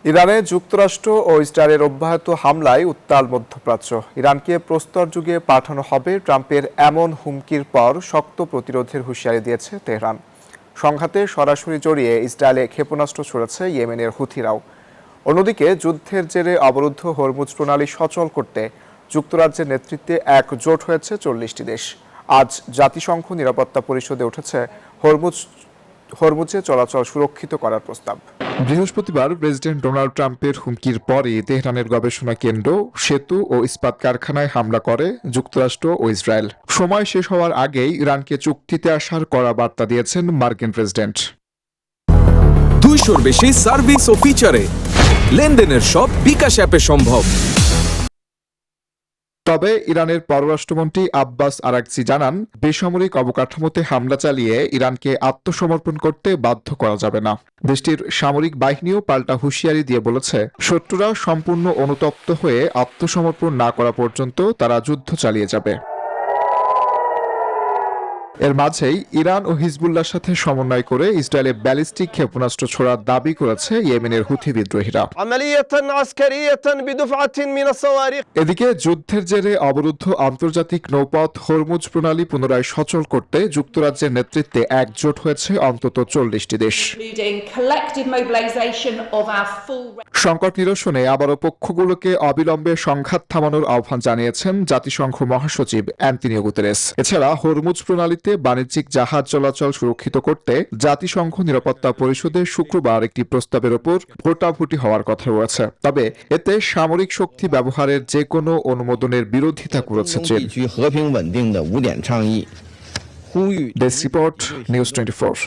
ইরানে যুক্তরাষ্ট্র ও ইসরায়েলের অব্যাহত হামলায় উত্তাল মধ্যপ্রাচ্য। ইরানকে প্রস্তর যুগে পাঠানো হবে ট্রাম্পের এমন হুমকির পর শক্ত প্রতিরোধের হুঁশিয়ারি দিয়েছে তেহরান। সংঘাতে সরাসরি জড়িয়ে ইসরায়েলে ক্ষেপণাস্ত্র ছড়েছে ইয়েমেনের হুথিরাও। অন্যদিকে যুদ্ধের জেরে অবরুদ্ধ হরমুজ প্রণালী সচল করতে যুক্তরাজ্যের নেতৃত্বে একজোট হয়েছে 40টি দেশ। আজ জাতিসংঘ নিরাপত্তা পরিষদে উঠেছে হরমুজে চলাচল সুরক্ষিত করার প্রস্তাব। বৃহস্পতিবার প্রেসিডেন্ট ডোনাল্ড ট্রাম্পের হুমকির পরই তেহরানের গবেষণা কেন্দ্র, সেতু ও ইস্পাত কারখানায় হামলা করে যুক্তরাষ্ট্র ও ইসরায়েল। সময় শেষ হওয়ার আগেই ইরানকে চুক্তিতে আসার কড়া বার্তা দিয়েছেন মার্কিন প্রেসিডেন্ট। 200-র বেশি সার্ভিস ও ফিচারে লেনদেনের সব বিকাশ অ্যাপে সম্ভব। তবে ইরানের পররাষ্ট্রমন্ত্রী আব্বাস আরাগচি জানান, বেসামরিক অবকাঠামোতে হামলা চালিয়ে ইরানকে আত্মসমর্পণ করতে বাধ্য করা যাবে না। দেশটির সামরিক বাহিনীও পাল্টা হুঁশিয়ারি দিয়ে বলেছে, শত্রুরা সম্পূর্ণ অনুতপ্ত হয়ে আত্মসমর্পণ না করা পর্যন্ত তারা যুদ্ধ চালিয়ে যাবে। এর মাঝেই ইরান ও হিজবুল্লাহর সাথে সমন্বয় করে ইসরায়েলে ব্যালিস্টিক ক্ষেপণাস্ত্র ছোড়ার দাবি করেছে ইয়েমেনের হুথি বিদ্রোহীরা। এদিকে যুদ্ধের জেরে অবরুদ্ধ আন্তর্জাতিক নৌপথ হরমুজ প্রণালী পুনরায় সচল করতে যুক্তরাজ্যের নেতৃত্বে একজোট হয়েছে অন্তত 40টি দেশ। সংকট নিরসনে আবারও পক্ষগুলোকে অবিলম্বে সংঘাত থামানোর আহ্বান জানিয়েছেন জাতিসংঘ মহাসচিব অ্যান্টনিও গুতেরেস। এছাড়া হরমুজ প্রণালীতে বাণিজ্যিক জাহাজ চলাচল সুরক্ষিত করতে জাতিসংঘ নিরাপত্তা পরিষদে শুক্রবার একটি প্রস্তাবের ওপর ভোটাভুটি হওয়ার কথা রয়েছে। তবে এতে সামরিক শক্তি ব্যবহারের যে কোনো অনুমোদনের বিরোধিতা করেছে চীন। Desk report, news 24।